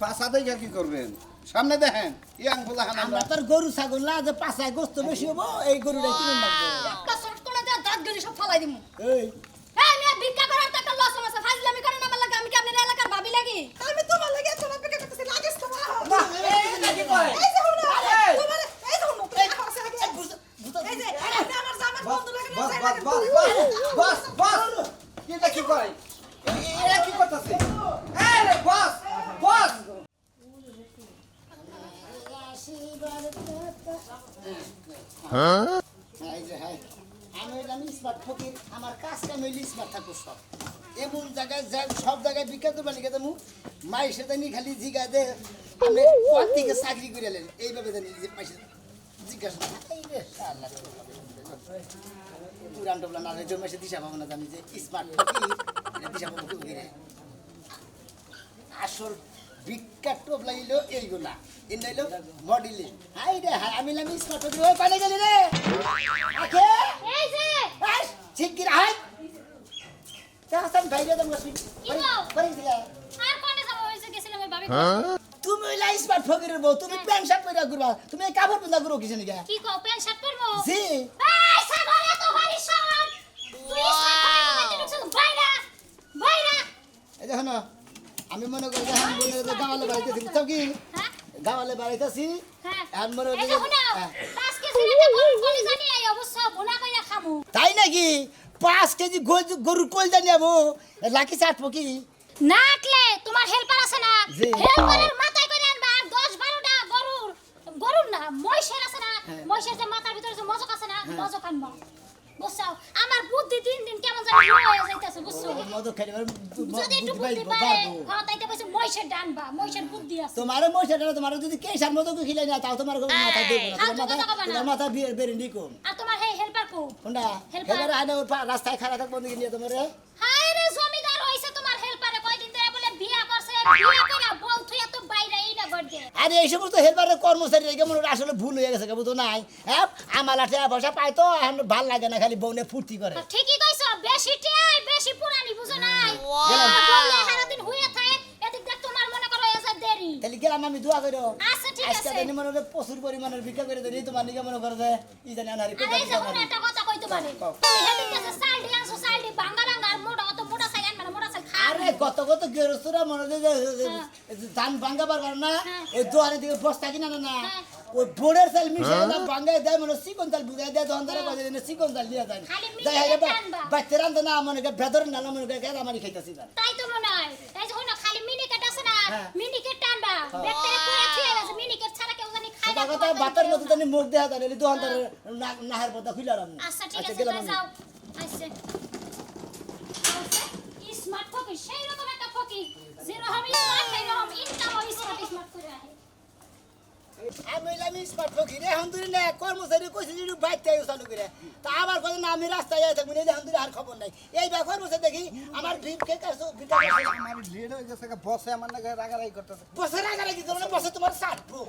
পাছা দেখে কি করবেন? সামনে দেখেন ইয়াং বলা আমরা তোর গরু ছাগল না যে পাছায় গোস্ত বেশি হবো এই গরুটাই কিনে লাগবে একটা শর্ট করে দে দাঁত গলি সব ফালাই দিমু এই হ্যাঁ আমি ভিক্ষা করার তো একটা লস আছে ফাজলামি করেন আমার লাগে আমি কি আপনার এলাকার ভাবি লাগি আমি তোমার লাগে এত অপেক্ষা করতেছি লাগিস তোমার না এই নাকি কয় এই যে হুনা এই! তোমার এই যে হুনা এই পাশে আগে এই যে আপনি আমার জামার বন্ধু লাগে না বস এটা কি করে? এরা কি করতেছে? আরে বস বস এই যে হ্যাঁ আমি স্মার্ট ফকির আমার কাজ কাম হইলে স্মার্ট থাকবো সব এমন জায়গায় সব জায়গায় বিখ্যাত বানি গেছে মু মায়ের সাথে নি খালি জিগা দে আমি কোন থেকে চাকরি করে এলেন এইভাবে জানি যে মায়ের জিজ্ঞাসা এই রে আল্লাহ পুরান টবলা না রে মাসে দিশা পাবো না জানি যে স্মার্ট ফকির এটা দিশা পাবো কি রে আসল বিখ্যাত টবলা হইলো এইগুলা এন হইলো মডেলিং হাই রে হাই আমি স্মার্ট ফকির ওই পানে গেলি রে আকে এই যে আই শিগগির আয় তাহসান ভাইরে দম গসি বাড়ি দিলা আর কোনে যাব হইছে গেছিলাম ওই ভাবি তুমি হইলা স্মার্ট ফকিরের বউ তুমি প্যান্ট শার্ট পরে ঘুরবা তুমি এই কাপড় পিন্ধা ঘুরো কিসে নিগা কি কও প্যান্ট শার্ট পরবো জি এই সাগরে তো ভারী সব তুই বাইরা বাইরা এই দেখো না আমি মনে করি যে আমি বলে গাওয়ালে বাড়িতেছি বুঝছো কি হ্যাঁ গাওয়ালে বাড়িতেছি হ্যাঁ আর মনে এই যে হুনা আজকে ছেলেটা গরু কলি জানি আই অবশ্য বোনা কইরা খামু তাই নাকি 5 কেজি গরুর কোল জানি আবো লাকি চাট ফকি না আটলে তোমার হেল্পার আছে না জি। হেল্পারের মাথায় করে আনবা আর 10-12টা গরুর না মহিষের আছে না মহিষের যে মাথার ভিতরে যে মজক আছে না মজক আনবা বুঝছো আমার বুদ্ধি দিন দিন কেমন জানি হয়ে যাইতাছে বুঝছো মদ খাইলে যদি একটু বুদ্ধি পারে হ্যাঁ তাইতে কইছে মহিষের ডানবা মহিষের বুদ্ধি আছে তোমার মহিষাটা তোমার যদি কেসার মতো খিলাই না তাও তোমার মাথা দেব না তোমার মাথা বেরে নিকম আর তোমার হেই হেল্পার কো কোনটা Helper. হেলার আনে রাস্তায় খাড়া থাকবো দিকে নিয়ে তোমারে হায় রে জমিদার হইছে তোমার হেল্পারে কয়দিন ধরে বলে বিয়া করছে বিয়া কইরা বউ থুইয়া তো বাইরে এইটা করতে আরে এই সমস্ত হেলপারের কর্মচারী কেমন আসলে ভুল হয়ে গেছে বুঝো নাই হ্যাঁ আমার লাঠে পয়সা পাই তো এখন ভাল লাগে না খালি বউনে ফুর্তি করে ঠিকই কইছো বেশি টিয়াই বেশি পুরানি বুঝো নাই গেলাম। বললে সারাদিন হইয়া থাকে এদিক দেখ তোমার মনে করো এসে দেরি তাহলে গেলাম আমি দোয়া করো আচ্ছা ঠিক আজকে আছে জানি মনে হয় প্রচুর পরিমাণের ভিক্ষা করে দেরি তোমার নিকে মনে করে যে ই জানি আনারি আরে এই যে কোনো একটা কথা কইতে পারে কও। তুমি হেদিক দেশে সাইডে আনছো সাইডে ভাঙা ভাঙা আর মোটা অত মোটা সাইড মানে মোটা সাইড খা আরে কত গেরস্তরা মনে হয় যে ধান ভাঙ্গাবার কারণ না হ্যাঁ। এই দোয়ারে দিকে বস্তা কিনা না হ্যাঁ। ওই বোর্ডের চাল মিশিয়ে না ভাঙ্গায় দেয় মনে চিকন চাল বুঝাই দেয় তখন তারা কয়ে দেয় চিকন চাল দিয়ে যায় খালি মিলে যাই হোক টানবা। বাচ্চা রান্ধে না মনে করে ভেতর নালা মনে করে আমারই খাইতেছি তাই তো মনে হয় এই যে কোনো খালি মিনিকেট আছে না হ্যাঁ। মিনিকেট টানবা ব্যাকটেরিয়া কইরা থুয়ে গেছে মিনিকেট ছাড়া কেউ জানি খায় না কথা কথা বাতার মতো জানি মুখ দেয়া যায় দোকান তার নাহের পথা খুলে আরাম আচ্ছা ঠিক আছে গেলাম তাই আমি যাও আচ্ছা স্মার্ট ফকি সেই রকম একটা ফকি যেরকম স্মার্ট সেই রকম ইনকাম স্মার্ট করে আহে আমি হইলাম স্মার্ট ফকির এখন তুই না কর্মচারী কইছি যে বাইতে চালু করে তা আমার কথা না আমি রাস্তায় যাই থাকবো এখন তুই আর খবর নাই এই বা কর্মচারী দেখি আমার ভিড়কে কাছে আমার লেট হয়ে গেছে বসে আমার নাকি রাগারাগি করতেছে বসে রাখারে কি করবো বসে তোমার সাটবো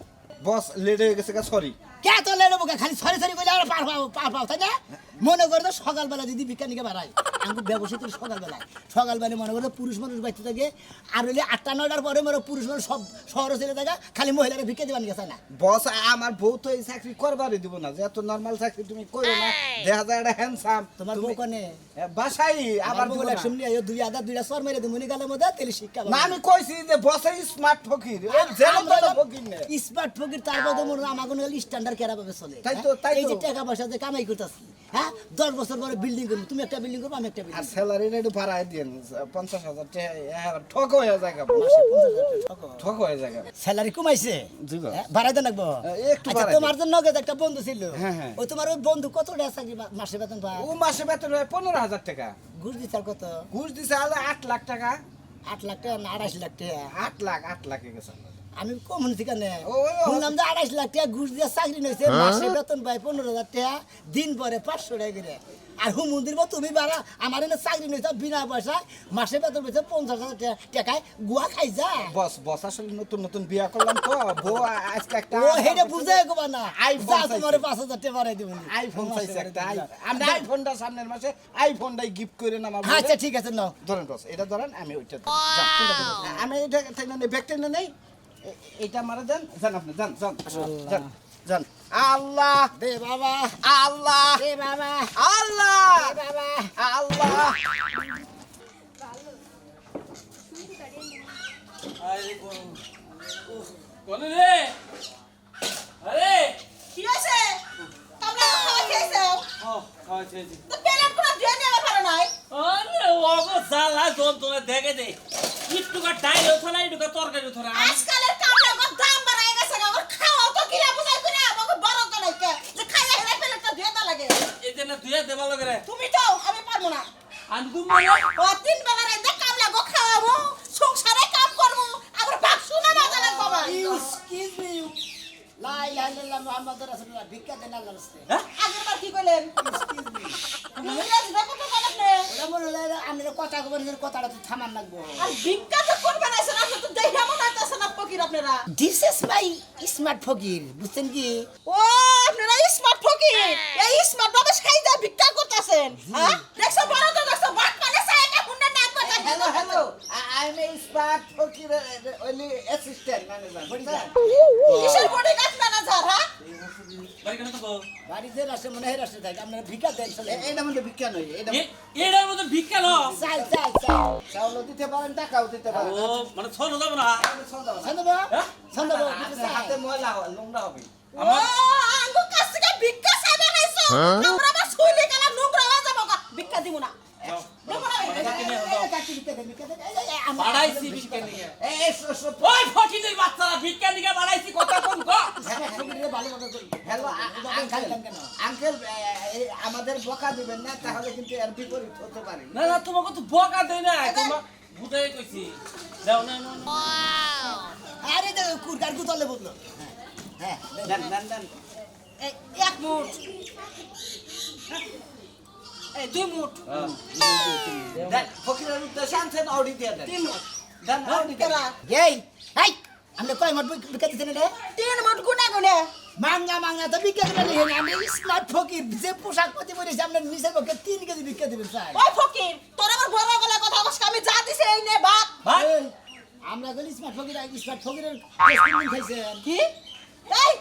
বস লেট হয়ে গেছে সরি কে তো লেড়ে বোকা খালি সরি সরি কইলে আর পার পাও তাই না মনে করে তো সকালবেলা যদি বিজ্ঞানীকে বাড়াই আমি ব্যবসা করি সকালবেলা মনে করে পুরুষ মানুষ বাইতে থাকে আর হইলে 8টা-9টার পরে মনে পুরুষ মানুষ সব শহরে ছেলে থাকে খালি মহিলারা ভিক্ষা দিবান গেছে না বস আমার বউ তো এই চাকরি করবারই দিব না যে এত নরমাল চাকরি তুমি করো না দেখা যায় এটা হ্যান্ডসাম তোমার বউ কনে বাসাই আবার আবার দিব বলে না। শুনলি আইও দুই আদা দুইটা সর মেরে দিমুনি গালের মধ্যে তেল শিক্ষা না আমি কইছি যে বসে স্মার্ট ফকির ও যেন তো ফকির না স্মার্ট ফকির তার বদলে মনে হয় আমাকে স্ট্যান্ডার্ড কেরা ভাবে চলে তাই তো, তাই এই যে তো। টাকা পয়সা দিয়ে কামাই করতেছি হ্যাঁ 10 বছর পরে বিল্ডিং করবো তুমি একটা বিল্ডিং করবো আমি একটা আর বিল্ডিং স্যালারি একটু বাড়ায় দিন 50,000 টাকা ঠক হয়ে যায় ঠক হয়ে যায় স্যালারি কমাইছে জি বাবা। বাড়াই দেন লাগবো একটু আচ্ছা, বাড়াই তোমার জন্য নগদ একটা বন্ধু ছিল হ্যাঁ, হ্যাঁ। ওই তোমার ওই বন্ধু কত টাকা চাকরি মাসে বেতন পায় ও মাসে বেতন হয় 15,000 টাকা ঘুষ দিচ্ছে আর কত ঘুষ দিছে আলে 8 লাখ টাকা 8 লাখ টাকা না 28 লাখ টাকা 8 লাখ গেছে আমি কম হয়েছি কেন ও, শুনলাম যে 28 লাখ টাকা ঘুষ দিয়ে চাকরি নিয়েছে মাসে বেতন পায় 15,000 টাকা দিন পরে 500 টাকা করে আর হুমুন্দির মতো তুমি বাড়া আমার এনে চাকরি নিয়েছ বিনা পয়সায় মাসে বেতন পেয়েছে 50,000 টাকায় গুয়া খাই যা বস আসলে নতুন নতুন বিয়া করলাম তো বউ আজকে একটা ও হেডে বুঝে গোবা না আইফোন যা চাইছে। তোমার 5,000 টাকা বাড়াই দেব আইফোন চাইছে একটা আমরা আইফোনটা সামনের মাসে আইফোনটাই গিফট করে না আমার আচ্ছা ঠিক আছে নাও ধরেন বস এটা ধরেন আমি ওইটা আমি এটা ব্যাগটা নেই এটা মারা যান যান আপনি যান যান যান যান আল্লাহ দে বাবা আল্লাহ দে বাবা আল্লাহ দে বাবা আল্লাহ কোন রে আরে কি হয়েছে? তোমরা তো খাওয়া খেয়েছো। ও খাইছে তো পেলেট কোনো দিয়ে নেওয়া ভালো নয়। আরে ওগো জালা দন তোরে দেখে দে ইটুকা ডাইল ওঠা ইটুকা তরকারি ওঠা আজকালের কামড়ার দাম বাড়ায় গেছে গো। ওর খাওয়া তো কিনা বুঝাই করে আমাকে বড় তো নাই কে। যে খাইয়া হেলে পেলেটটা দিয়ে দাও লাগে। এই যে না তুই দেবা লাগে রে তুমি তো আমি পারবো না। আন তুমি ও তিন বেলা রাতে কামলা গো খাওয়াবো, সংসারে কাম করবো, আবার বাক্সু না বাজা লাগবো বাবা। এক্সকিউজ মি লা ইলাহা ইল্লাল্লাহ মুহাম্মাদুর রাসূলুল্লাহ ভিক্ষা দেন আল্লাহর রাস্তায় আগের বার কি কইলেন? এক্সকিউজ মি ইংরেজি দেখো তো জানেন না। ওরা বলে আমরা কথা কবেন কথাটা তো থামান লাগবো আর ভিক্ষা তো করবেন আইছেন আপনি তো দেইরা মনে হইতাছে না ফকির আপনারা। দিস ইজ মাই স্মার্ট ফকির বুঝছেন কি ও আপনারা স্মার্ট ফকির। এই স্মার্ট বাবা খাইদা ভিক্ষা করতেছেন। হ্যাঁ? দেখছো বড় তো দেখছো বাট মানে সাইটা হুন্ডা না কথা। Hello I M a smart Fakir only assistant manager কিসের বডি গাছ ম্যানেজার হ্যাঁ? বাড়ি কেন তো বাড়িতে রাস্তায় মনে হয় রাস্তায় থাকে আপনারা ভিক্ষা দেন চলে এটা মধ্যে বিজ্ঞান নয় এটা এটার মধ্যে ভিক্ষা লো চাল চাল চাল চাউলও দিতে পারেন টাকাও দিতে পারেন ও মানে ছোট যাব না সন্দবা হ্যাঁ? সন্দবা আপনার হাতে ময়লা নোংরা হবে ও আঙ্গু কাছ থেকে ভিক্ষা চাইবে নাইছো। আমরা আবার শুইলে গেলাম নোংরা হয়ে যাবো গা। ভিক্ষা দিব না। দেবো না আমি। বাড়াইছি ভিক্ষা নিয়ে এই সব ওই ফকিনের বাচ্চারা ভিক্ষা নিয়ে বাড়াইছি কথা কোন গো হ্যালো আঙ্কেল আমাদের বকা দিবেন না তাহলে কিন্তু এর বিপরীত হতে পারে না না তোমাকে তো বকা দেই না তোমার বুঝাই কইছি দাও না না আরে দেখো কুরকার গুতলে বললো হ্যাঁ দেন দেন দেন এই এক মুঠ। এই দুই মুঠ। দেন ফকিরের উদ্দেশ্যে আনছেন অডি দিয়ে দেন তিন মুঠ। দেন অডি দিয়ে কেরা? এই হাই আমরা কয় মাঠ ভিক্ষা দিতেন রে তিন মুঠ গুনে গুনে। মাংনা মাংনা তো ভিক্ষা দিবেন হেন আমি স্মার্ট ফকির যে পোশাক পতি পরেছি আপনার নিচে পক্ষে 3 কেজি ভিক্ষা দিবেন স্যার ওই ফকির তোর আমার বড় গলা কথা বলছ আমি যা দিছি এই নে ভাত। ভাই এই, আমরা গেলি স্মার্ট ফকিরের টেস্টিং খাইছেন কি? এই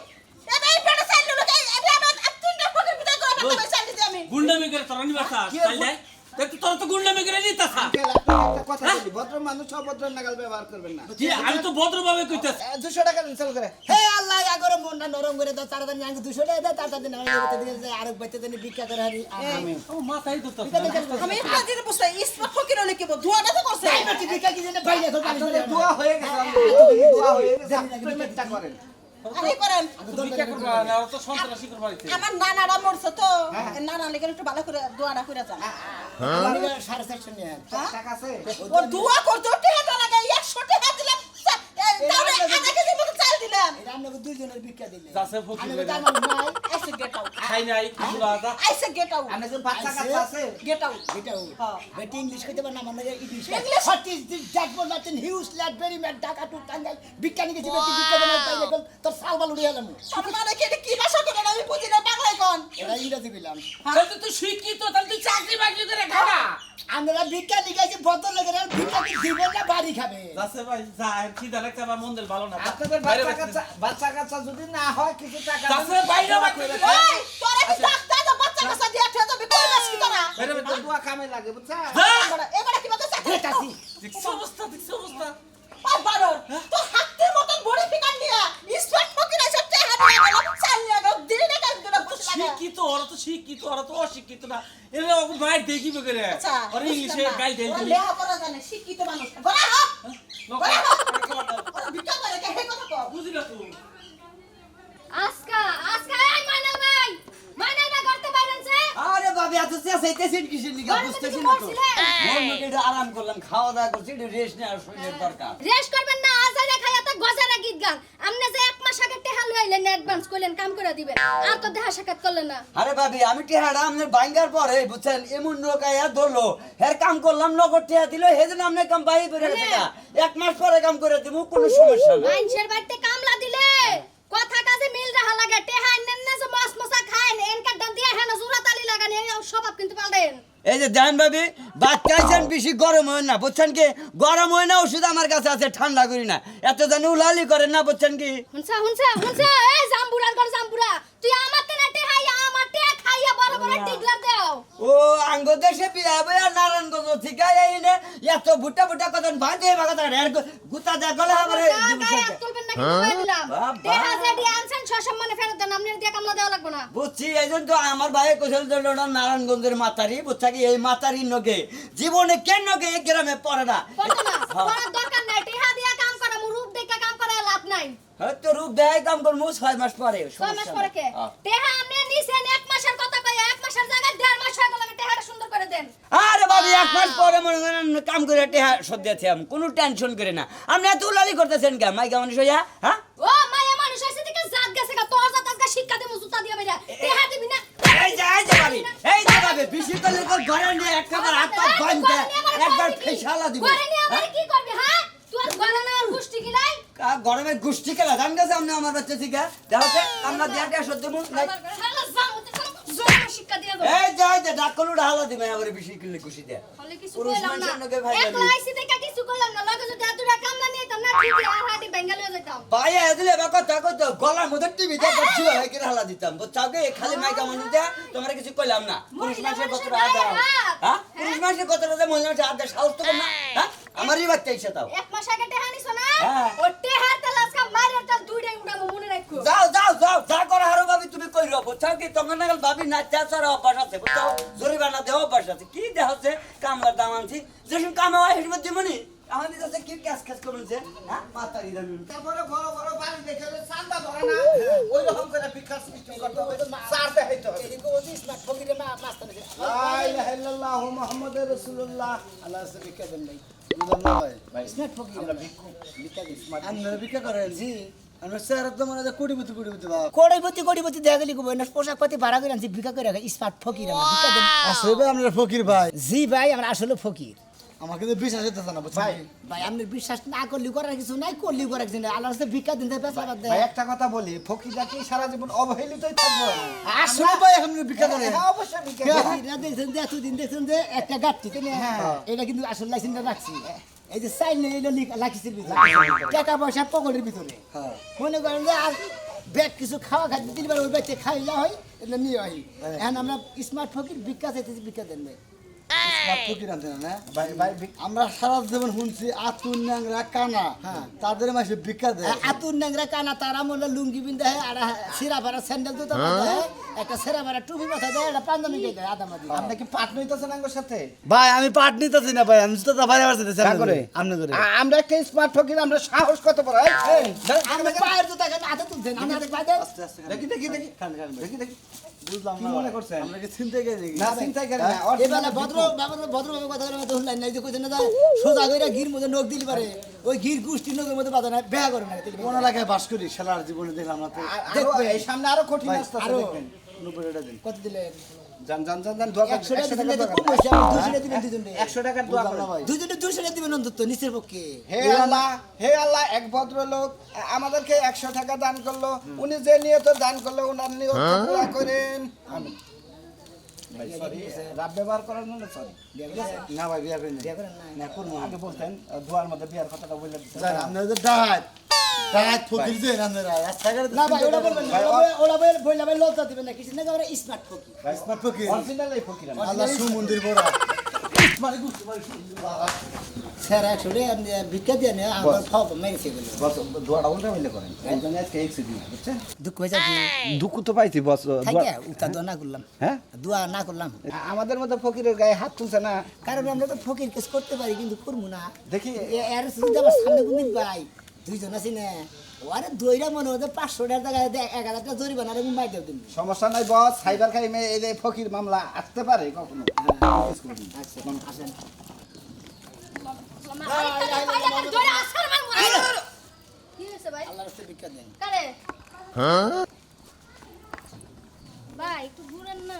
এই পেটে চাইল লোক এই আমার তিনটা ফকির বিদায় করে আমি তোমায় চাইল দিতে আমি। গুন্ডামি করে তোর নিবাসা চাই দেয় দেখ তোর তো গুন্ডামি করে নিতাছা আঙ্কেল আপনি একটা কথা বলি ভদ্র মানুষ অভদ্র নাগাল ব্যবহার করবেন না জি আমি তো ভদ্রভাবে কইতাছি 200 টাকা দিন চালু করে হে আল্লাহ আগরে মনটা নরম করে দাও তার দিন আমি 200 টাকা দাও তার দিন আমি এতে দিয়ে যাই আরেক বাইতে দিন ভিক্ষা করে হারি আমি ও মাথায় ধরতাছ আমি এটা দিতে বসে ইসমাত ফকির হলে কি বল দুয়াটা তো করছে। ভিক্ষা কি জানে বাইরে তো পানি আপনাদের দোয়া হয়ে গেছে দোয়া হয়ে গেছে আপনি পেমেন্টটা করেন আমি করেন। ভিক্ষা করবা না ও তো সন্ত্রাসী করবা দিতে আমার নানারা মরছে তো নানা লেগে একটু ভালো করে দোয়াটা করে যান। আমি 450 নিয়ে টাকা আছে ও দোয়া করতে টেটা লাগে 100 টাকা দিলাম তাহলে আধা কেজি মতো চাল দিলাম। এটা আমরা দুইজনের ভিক্ষা দিলে যাচ্ছে ফকির আমি করে। তো আমার নাই আইসে গেট আউট। খাই নাই কিছু লাগা আইসে গেট আউট। আপনার যে বাচ্চা কাচ্চা আছে গেট আউট। এটাও হ্যাঁ। বেটি ইংলিশ কইতে পার না মানে English English? What is this that was not in huge ল্যাট very mad Dhaka two Tangail বিজ্ঞানী কিছু বেটি ভিক্ষা দেন পাইলে কোন তোর সালবাল উড়ে গেলাম তার মানে কি এটা কি ভাষা কেন আমি বুঝি না বাংলায় কোন। এটা ইংরেজি কইলাম তাহলে তুই শিক্ষিত তাহলে তুই চাকরি বাকরি করে খাবা আমরা ভিক্ষা দিগাইছি বদল লাগে আর ভিক্ষা কি দিব না বাড়ি খাবে যাচ্ছে ভাই যা খিদা লাগছে আমার মন দিল ভালো না আপনাদের বাচ্চা কাচ্চা যদি না হয় কিছু টাকা যাচ্ছে বাইরে বাকি ওই তোরা কি ডাক্তার তো বাচ্চা কাচ্চা দিয়া ঠে যাবে করবাস কি তোরা? বাইরে তো দোয়া কামে লাগে বুঝছেন এবারে কি বলতে চাকরি দেখাছি দেখছ অবস্থা ও বারো তো হাতের মতন বড়ি ফিকার নিয়া স্মার্ট ফকির আছে তে হাত নিয়ে গেল চাল নিয়ে গেল দিনে না কাজ দিনা বসে লাগা। শিক্ষিত ওরা তো অশিক্ষিত না এরা ওকে ভাই দেখিবে করে আচ্ছা ওরা ইংলিশে গাই দেন ওরা লেখা পড়া জানে শিক্ষিত মানুষ গড়া হোক ওরা ভিক্ষা করে কে হে কথা কও। বুঝি না তুই আজকা এই মাইনা ভাই করতে পারেনছে আরে বাবা এত চেঁচাইতেছেন কিসের লিগা বুঝতেছি না তো মন মুখে একটু আরাম করলাম খাওয়া দাওয়া করছি একটু রেস্ট নেওয়ার শরীরের দরকার রেস্ট করবেন না আজারে খাইয়া তো গজারা গীত গান আমনে যে এক মাস আগে টেহা লইলেন অ্যাডভান্স কইলেন কাম করে দিবেন আর তো দেখা সাক্ষাৎ করলেন না আরে ভাবি আমি টিহাটা আপনার বাইঙ্গার পরে বুঝছেন এমন লোক আয়া ধরলো এর কাম করলাম নগদ টিহা দিল সেদিন আপনি কাম বাই করে গেছে 1 মাস পরে কাম করে দিব কোনো সমস্যা না মানুষের বাড়িতে কামলা দিলে কথা কাজে মিল রাহা লাগে টেহা নেন না যে মাছ মশা খায় এনকার দাম দিয়ে হ্যাঁ জুরা তালি লাগান এই স্বভাব কিন্তু পাল্টেন এই যে দেন ভাবি ভাত খাইছেন বেশি গরম হয় না বুঝছেন কি গরম হয় না ওষুধ আমার কাছে আছে ঠান্ডা করি না এত জানি উলালি করেন না বুঝছেন কি হুনসা এই জাম্বুরার ঘর জাম্বুরা তুই আমার তে না টেহাইয়া আমার টে খাইয়া বড় বড় টিগলা দাও ও আঙ্গ দেশে বিয়া বয়া নারায়ণগঞ্জ থেকে আইনে এত বুটা বুটা কথা বাঁধে বাগাতা এর গুতা দে গলা আমারে তুলবেন নাকি কই দিলাম টেহা যেডি আনছেন সসম্মানে ফেরত দেন আপনি দিয়ে কামলা দেওয়া লাগবে না বুঝছি এইজন তো আমার ভাই কোশল দলনা নারায়ণগঞ্জের মাতারি বুঝছা কি এই মাতারির নগে জীবনে কেন নগে এই গ্রামে পড়ে না পড়তো না পড়ার দরকার নাই টেহা দিয়া কাম করা রূপ দেখা কাম করা লাভ নাই হয়তো রূপ দেয় কাম করবো 6 মাস পরে 6 মাস পরে কে টেহা আপনি নিছেন 1 মাসের কথা কই 1 মাসের জায়গায় 1.5 মাস হয়ে গেল টেহাটা সুন্দর করে দেন আরে বাবু 1 মাস পরে মনে করেন কাম করে টেহা সদ্যাছি আমি কোনো টেনশন করে না আপনি এত উলালি করতেছেন কেন মাইকা মানুষ হইয়া হ্যাঁ ও মায়া মানুষ হইছে দিকে জাত গেছে গা তোর জাত আজকে শিক্ষা দেব জুতা দিয়া বেরা টেহা দিবি না এই যে ভাবি বেশি করলে তো ঘরে নিয়ে একবার হাত পা বাঁধতে একবার ফেসালা দিব ঘরে নিয়ে আমার কি করবি হ্যাঁ তোর ঘরে না গুষ্টি কি নাই গরমে গুষ্টি খেলা জান গেছে আপনি আমার বাচ্চা থেকে দেখো আমরা দেয়াটা সত্যি মুখ নাই হ্যালো জামতে জোর শিক্ষা দিয়া দাও এই যাই যে ডাকলু ঢালা দিবে আবার বেশি কিনলে খুশি দে হলে কিছু পুরুষ কইলাম না মানুষের লগে ভাই একলা আইছি দেখা কিছু কইলাম না লগে যদি এতটা কামলা নিয়ে তাম না ঠিক আর হাটি বেঙ্গালুরু যাইতাম ভাই এদিলে বা কথা কইতো গলার মধ্যে টিভি দে বচ্চু হয় কিনা হালা দিতাম বুঝছাও কি খালি মাইকা মানুষ দে তোমরা কিছু কইলাম না পুরুষ মানুষের কত রাত হ্যাঁ পুরুষ মানুষের কত রাত মহিলা মানুষের আদা সাহস তো না হ্যাঁ আমারই বাচ্চা ইচ্ছা তাও 1 মাস আগে টেহা নিছো না হ্যাঁ। ও টেহার তেলাসকা মারের তেল দুইটাই উড়ামু মনে রাখো যাও যাও যাও যা করে হারো ভাবি তুমি কইরো বুঝছাও কি তোমার নাগাল ভাবি না চাচার অভ্যাস আছে বুঝছাও জরিমানা দেওয়া অভ্যাস আছে কি দেহ হচ্ছে কামলার দাম আনছি যেসব কামে হয় সেসব দিমনি আমাদের কাছে কি কাজ কাজ করছে হ্যাঁ মাতারি দামি তারপরে বড় বড় বাড়ি দেখে চান্দা ধরে না ওই রকম করে ভিক্ষার সিস্টেম করতে হবে চার দেখাইতে হবে এদিকে ওই স্মার্ট ফকিরে মাস্টার লা ইলাহা ইল্লাল্লাহু মুহাম্মাদুর রাসূলুল্লাহ আল্লাহ রাস্তায় ভিক্ষা দেন ভাই ভাই স্মার্ট ফকির আমরা ভিক্ষু ভিক্ষা দিই স্মার্ট আপনারা ভিক্ষা করেন জি আমরা স্যার তো মনে হয় কোটিপতি বাবা কোটিপতি দেখা গেলি কই না পোশাক পাতি ভাড়া করে আনছি ভিক্ষা করে রাখা স্মার্ট ফকির আমরা ভিক্ষা দেন আসলে ভাই আমরা ফকির ভাই জি ভাই আমরা আসলে ফকির আমাকে তো বিশ্বাস হইতেছে না বুঝছেন ভাই ভাই আপনি বিশ্বাস না করলি করার কিছু নাই করলি করার কিছু নাই আল্লাহর কাছে ভিক্ষা দিন দেয় পেশা বাদ ভাই দেয় একটা কথা বলি ফকিররা কি সারা জীবন অবহেলিতই থাকবো আসলে ভাই আমরা ভিক্ষা করে হ্যাঁ অবশ্যই ভিক্ষা করি। ফকিররা দেখছেন যে এতদিন দেখছেন যে একটা গাঠটি তাই না এটা কিন্তু আসলে লাইসেন্সটা রাখছি এই যে চাইলে এটা লাখিসের ভিতরে টাকা পয়সা পকেটের ভিতরে মনে করেন যে আর ব্যাগ কিছু খাওয়া খাদ্য দিলে ওই ব্যাগটা খাইলা হয় এটা নিয়ে হয় এখন আমরা স্মার্ট ফকির ভিক্ষা চাইতেছি ভিক্ষা দেন ভাই স্মার্ট ফকির আনতে না ভাই ভাই আমরা সারা জীবন শুনছি আতুন ন্যাংরা কানা তাদের মাসে ভিক্ষা দেয় আতুর ন্যাংরা কানা তারা মনে লুঙ্গি পিন্ধে হয় আর সিরা ভাড়া স্যান্ডেল জুতা পিন্ধে হয় একটা সেরা ভাড়া টুপি মাথায় দেয় একটা পাঞ্জাবি গায়ে দেয় আদামাদি আপনি কি পাট নইতেছেন আমার সাথে ভাই আমি পাট নিতেছি না ভাই আমি তো বাইরে আসতেছি কার করে? আপনি করে আমরা একটা স্মার্ট ফকির আমরা সাহস কত বড় এই, আমরা পায়ের জুতা কেন হাতে তুলছেন আমি হাতে পায়ে দেন দেখি দেখি দেখি দেখি দেখি বুঝলাম কি মনে করছেন? আমরা কি চিনতে গেছি না চিন্তাই করেন না এবেলা ভদ্রভাবে কথা বলে মতো শুনলেন না এই যে কইছেন না সোজা কইরা গির মধ্যে নখ দিলি পারে ওই গির গুষ্টি নখের মধ্যে বাধা না বেয়া করে না কোন এলাকায় বাস করি সারার জীবনে দেখলাম না তো দেখবে এই সামনে আরো কঠিন ভাই, আসতে আরো। দেখবেন 90 টাকা দিন কত দিলেন জান জান জান জান দোয়া 100 টাকা দিলে তো কম হইছে আমি 200 টাকা দিবেন দুজনে 100 টাকার দোয়া বুঝলাম না করেন। ভাই দুজনে 200 টাকা দিবেন অন্তত নিচের পক্ষে হে আল্লাহ এক ভদ্রলোক আমাদেরকে 100 টাকা দান করলো উনি যে নিয়ত দান করলো ওনার নিয়ত পুরা করেন আমিন ভাই সরি রাব ব্যবহার করার জন্য সরি না ভাই বিয়া করি না বিয়া করেন না না করবো আগে বলতেন দোয়ার মধ্যে বিয়ার কথাটা বলে দিতেন জান আপনারা তো ডাইট ফকির যে আপনারা রাস্তাঘাটে না ভাই ওটা বলবেন না ওটা বইলা ভাই লজ্জা দিবেন না কিছু না আমরা স্মার্ট ফকি স্মার্ট ফকির অরিজিনাল এই ফকির আমরা। আল্লাহ সুমন্দির বড় স্যার 100 টাকা ভিক্ষা দিয়ে না আমার ফাও মেরেছে বলে বস দোয়াটা উল্টা মিলে করেন একজন আজকে এক্সি দিন বুঝছেন দুঃখ হয়ে যাবে দুঃখ তো পাইছি বস থাকে উতা দোয়া না করলাম হ্যাঁ দোয়া না করলাম আমাদের মতো ফকিরের গায়ে হাত তুলছে না কারণ আমরা তো ফকির কেস করতে পারি কিন্তু করবো না দেখি এর যদি আমার সামনে গুমিত ভাই দুইজন আছি না ওরে দইরা মনে হতে 500 টাকার জায়গায় 1000 টাকা জরিমানা রে মুম্বাই দেব দিন সমস্যা নাই বস সাইবার ক্রাইমে এই যে ফকির মামলা আসতে পারে কখনো আচ্ছা আসেন কি হয়েছে ভাই আল্লাহর রাস্তায় ভিক্ষা দেন কারে ভাই একটু ঘুরেন না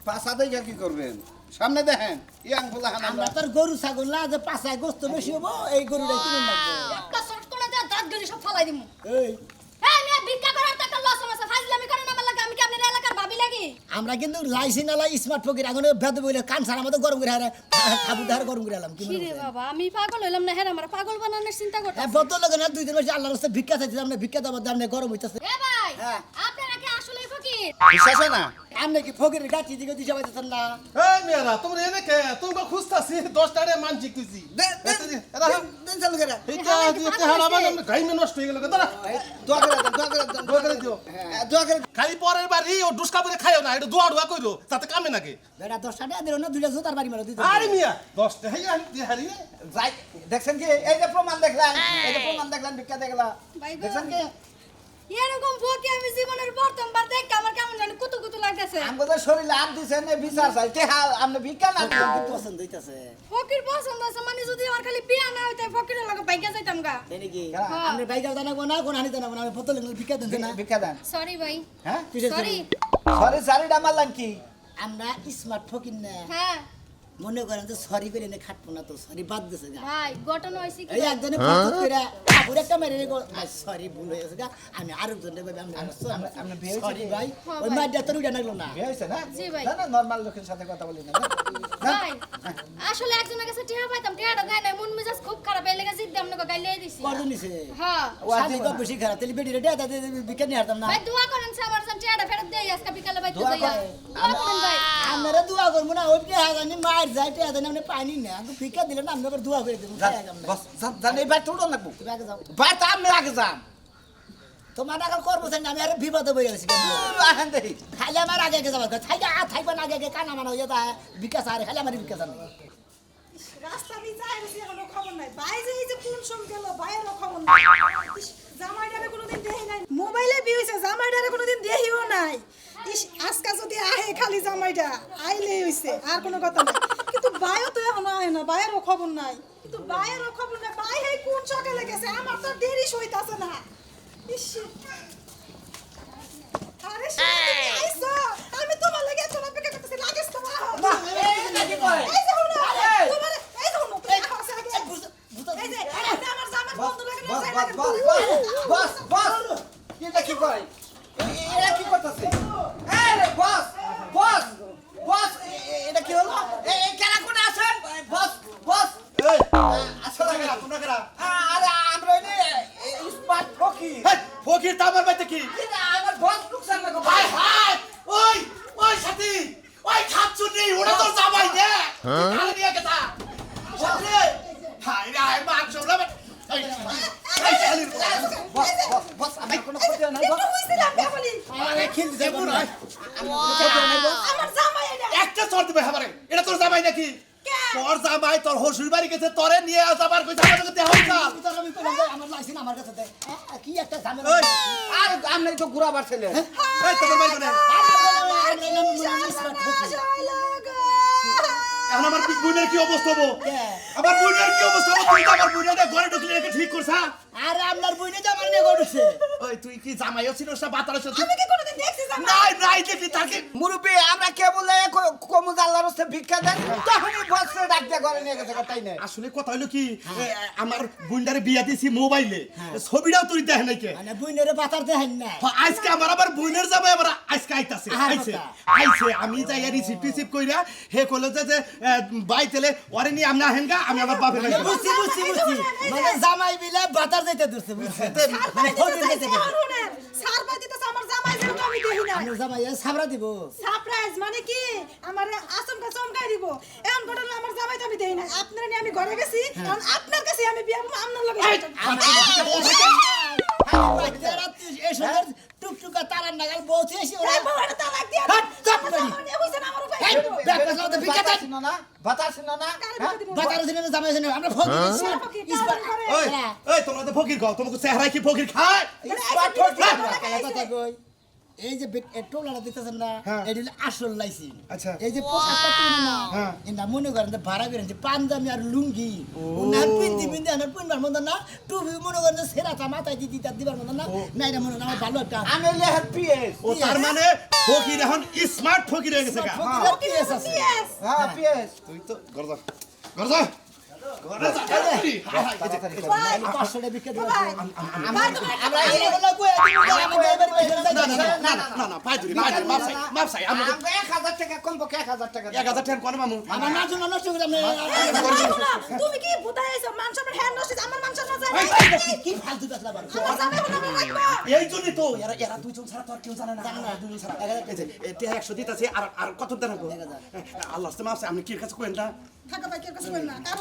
পাশা দেখে কি করবেন সামনে দেখেন ইয়াং বলা আমরা আমরা তোর গরু ছাগল না যে পাছায় গোস্ত বেশি হবো এই গরুটা কিনে লাগবে একটা শর্ট করে দেয়া দাঁত গলি সব ফালাই দিমু এই হ্যাঁ মিয়া ভিক্ষা করার তো একটা লস আছে ফাজলামি করেন আমার লাগে আমি কি আপনার এলাকার ভাবি লাগি আমরা কিন্তু লাইসেন্স আলা স্মার্ট ফকির এখন বেদ বইলে কান ছাড়া মতো গরম করে হারে খাবু ধার গরম করে এলাম কি মনে কিরে করছেন? বাবা আমি পাগল হইলাম না হ্যাঁ আমার পাগল বানানোর চিন্তা করতে হ্যাঁ বদল লাগে না 2 দিন বসে আল্লাহর রাস্তায় ভিক্ষা চাইছিলাম না ভিক্ষা দেওয়ার দাম নেই গরম হইতাছে এ ভাই হ্যাঁ। আপনারা কি আসলে ফকির বিশ্বাস হয় না আপনি কি ফকিরের গাছি দিকে দিশা পাইতেছেন না এই মেয়েরা তোমরা এনে কে তোমরা খুঁজতাছি 10 টাকা মানছি কইছি দেন চালু করে এইটা দিতে হারাবান গাইমে নষ্ট হয়ে গেল দাঁড়া দোয়া করে দেন দোয়া করে দেন দোয়া করে দিও দোয়া করে খালি পরের বাড়ি ও দুষ্কা করে খাইও না এটা দোয়া কইরো তাতে কামে নাকি বেটা 10 টাকা দিল না দুইটা জুতার বাড়ি মারো দিতে আরে মিয়া 10 টাকা হারি যাই দেখছেন কি এই যে প্রমাণ দেখলেন এই যে প্রমাণ দেখলেন ভিক্ষা দেখলা ভাই গো। দেখছেন কি এরকম ফকি আমি জীবনের প্রথমবার দেখে আমার কেমন জানি কুতু কুতু লাগতেছে আমাদের শরীরে হাত দিছেন এই বিচার চাই তে আপনি ভিক্ষা না দিলেন কি পছন্দ হইতাছে ফকির পছন্দ আছে মানে যদি আমার খালি বিয়া না হইতে ফকিরের লগে বাইকে যাইতাম গা তাই নাকি হ্যাঁ। আপনি বাইরে জানাবো না কোন হানি জানাবো না আমি বোতল ভিক্ষা দেন না ভিক্ষা দেন সরি ভাই হ্যাঁ কিসের সরি সরি সারিটা মারলেন কি আমরা স্মার্ট ফকির না হ্যাঁ মনে করেন যে সরি করে এনে খাটবো না তো সরি বাদ দিছে গা ভাই ঘটনা হইছে কি এই একজনে ফটো করে কাপড় একটা মেরে রেখো সরি ভুল হয়ে গেছে গা আমি আরেকজনে ভাবে আমি আমরা বিয়ে হয়েছে সরি কি? ভাই হ্যাঁ, ওই ভাই। মাইটা তোর উঠে লাগলো না বিয়ে হয়েছে না জি ভাই। না নরমাল লোকের সাথে কথা বলি না ভাই আসলে একজনের কাছে টিহা পাইতাম টিহাটা দেয় না মন মেজাজ খুব খারাপ এই লেগে জিদ্দি আপনাকে গাইলে দিছি কত নিছে হ্যাঁ শাদি কো বেশি খারাপ তাহলে বেটি রেডি আছে বিকেট নিয়ে হারতাম না ভাই দোয়া করেন সে আমার সাথে টিহাটা ফেরত দেই আজকে বিকালে বাইতে দোয়া যাইয়া করেন। দোয়া করেন ভাই আমরা দোয়া করবো না ওই হাজানি মার যাইতে হাজানি আমরা পানি না আমি ভিক্ষা দিলে না আমরা দোয়া করে দেবো বস জান এই ভাই তোড়ো না তুমি আগে যাও ভাই তো আপনি আগে যান তোমার টাকা করবো না আমি আর বিপদে বই গেছি আহেন দেখি খালি আমার আগে আগে যাবো থাকবে না আগে আগে কানা মানা হয়ে যায় বিকাশ আর খালি আমার বিকাশ আর রাস্তা দিয়ে যায় বেশি এখনো খবর নাই ভাই যে এই যে কোন সম গেল ভাইয়েরও খবর নাই ইস, জামাইটারে কোনোদিন দেখি নাই মোবাইলে বিয়ে হয়েছে জামাইটারে কোনোদিন দেখিও নাই ইস আজকা যদি আহে খালি জামাইটা আইলেই হইছে আর কোনো কথা নাই কিন্তু ভাইও তো এখনো আহে না ভাইয়েরও খবর নাই কিন্তু ভাইয়েরও খবর নাই ভাই এই কোন সকালে গেছে আমার তো দেরি হইতাছে না ইস আরে তুমি আইছো আমি তোমার লাগি এত অপেক্ষা করতেছি লাগেছ তোমার এই যে হুনো তোমার এই যে হুনো এই খাওয়া আগে এই যে আপনি আমার জামার বন্ধু লাগে না বস যাই বস লাগে বস বস বস এটা কি করে এটা কি করতেছে আরে বস বস বস এটা কি হলো এই কেনা কোন আছেন বস বস এই আসলে তোমরা কেরা আরে আমরা এই স্মার্ট ফকি ফকির তামার বাইতে কি এটা আমার বস লুকসান লাগো হাই হাই ওই সাথী ওই খাচ্ছুনি ওটা তো জামাই নে কালে নিয়ে গেছা সাথী হাই রে হাই মাংস রে এই শালি বস বস বস আমার কোনো ক্ষতি হয় না একটু হইছিলাম বেবলি আরে খেলতে যাবো না আমার জামাই এটা একটা চর দিবে আমারে এটা তোর জামাই নাকি কে? তোর জামাই তোর হসুর বাড়ি গেছে তোরে নিয়ে যাবার কই জামাই দেহ চাল আমি কইলাম যে আমার লাইসেন্স আমার কাছে দে কি একটা ঝামেলা ওই আর আমরা তো ঘুরাবার ছেলে এই তোমার বাড়ি কোনে এখন আমার বোনের কি অবস্থা হবো আমার বোনের কি অবস্থা হবো তুই তো আমার বোনের ঘরে ঢুকলি রেখে ঠিক করছা আরে আপনার বইনে যে আমার নিয়ে গড়ছে ওই তুই কি জামাইও ছিল না বাতারও ছিল আমি কি কোনোদিন দেখছি জামাই নাই নাই দেখি তাকে মুরব্বী আমরা কে বলে কমুদ আল্লাহর রাস্তে ভিক্ষা দেন তখনই বসে ডাকতে করে নিয়ে গেছে তাই না আসলে কথা হলো কি আমার বোনটারে বিয়া দিছি মোবাইলে ছবিটাও তুই দেখ নাই কে মানে বইনের বাতার দেখান না আজকে আমার আবার বোনের জামাই আবার আজকে আইতাছে আহার আইছে কথা। আইছে আমি যাই রিসিভ কইরা হে কইলো যে বাই তেলে ওরে নি আমনা হেনগা আমি আমার বাপের বাড়ি যাবো। বুঝছি মানে জামাই বিলে বাতার যাইতে ধরছে বুঝছি মানে ফকির গেছে সার পাই দিতেছে আমার জামাই যেহেতু আমি দেখি না আমার জামাই সাবরা দিব সারপ্রাইজ মানে কি আমার আচমকা চমকাই দিব এখন ঘটনা আমার জামাই তো আমি দেই না আপনার নিয়ে আমি ঘরে গেছি কারণ আপনার কাছে আমি বিয়ে করব আপনার লগে এই সুন্দর টুকটুকা তারার নাগাল বউতে এসে ওরা এই বউটা তালাক দিয়া হাট, চাপ আমার করি। জামাই নিয়ে হইছে না আমার উপরে এই, ব্যাগ পাশে আমাদের ভিক্ষা দেন। বাতাস না না বাতার দিনে জামাই আছে না আমরা ফকির ওই ওই তোমরা তো ফকির খাও তোমাকে চেহারা কি ফকির খায় কথা কই এই যে টোলাটা দেখতেছেন না হ্যাঁ। এটা হলো আসল লাইসেন্স আচ্ছা। এই যে পোশাকটা কিনে না হ্যাঁ। এটা মনে করেন যে ভাড়া করেন যে পাঞ্জাবি আর লুঙ্গি না পিন্দি আনার পিনবার মতো না টুপি মনে করেন যে সেরাটা মাথায় দিদি তার দিবার মতো না না এটা মনে করেন আমার ভালো একটা আমি হইলে হ্যাপিয়েস ও তার মানে ফকির এখন স্মার্ট ফকির হয়ে গেছে গা Yes. হ্যাঁ পিএস তুই তো গরজা গরজা গরজা ভাই, 500 টাকা বিক্রি দিবেন ভাই, ভাই, তুমি আমরা এগুলো কই আমাদের এবারে না না না ভাই তুই মাপ চাই আমরা আমাকে 1000 টাকা কম পক্ষে 1000 টাকা 1000 টাকা কোন মামু আমার না জন্য নষ্ট করে আপনি তুমি কি বুঝাই আইছো মান সম্মান হ্যাঁ নষ্ট আমার মান সম্মান যায় কি ফালতু কথা বলো আমার জামাই হলো না রাখবো এই জন্যই তো এরা দুইজন ছাড়া তো আর কেউ জানে না দুইজন ছাড়া এই যে এটা 100 দিতেছে আর কত দেন আল্লাহ মাপ চাই আপনি কি কাছে কইেন না থাকা ভাই কেউ কিছু বল না কারণ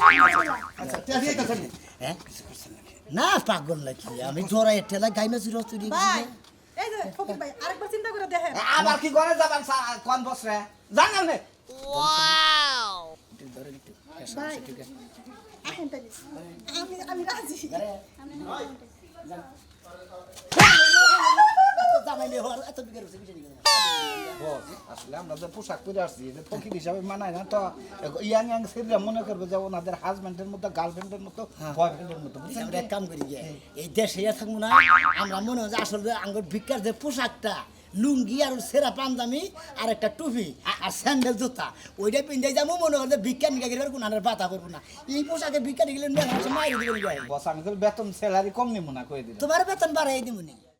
আচ্ছা তে দিয়ে গেছেন হ্যাঁ না পাগল নাকি আমি জোড়া এটেলা গাইমে জিরো তুই ভাই এই যে ফকির ভাই আরেকবার চিন্তা করে দেখেন আবার কি করে যাবেন কোন বছরে জানেন না ভাই আহেন তাই আমি রাজি জামাই লে হওয়ার এত বিকের হচ্ছে বিষয় আসলে আমরা যে পোশাক পরে আসছি যে ফকির হিসাবে মানায় না তো ইয়াং ছেলেরা মনে করবে যে ওনাদের হাজবেন্ডের মতো গার্লফ্রেন্ডের মতো বয়ফ্রেন্ডের মতো বুঝছেন আমরা এক কাম করি গিয়ে এই দেশে থাকবো না আমরা মনে হয় যে আসলে আঙ্গুর ভিক্ষার যে পোশাকটা লুঙ্গি আর সেরা পাঞ্জামি আর একটা টুপি আর স্যান্ডেল জুতা ওইটা পিন্ধাই যাবো মনে হয় যে ভিক্ষা নিকা গেলে কোনো আনার বাতা করবো না এই পোশাকে ভিক্ষা নিয়ে গেলে মায়ের দিবেন বস আমি তো বেতন স্যালারি কম নিব না কই দিন তোমার বেতন বাড়াই দিব নি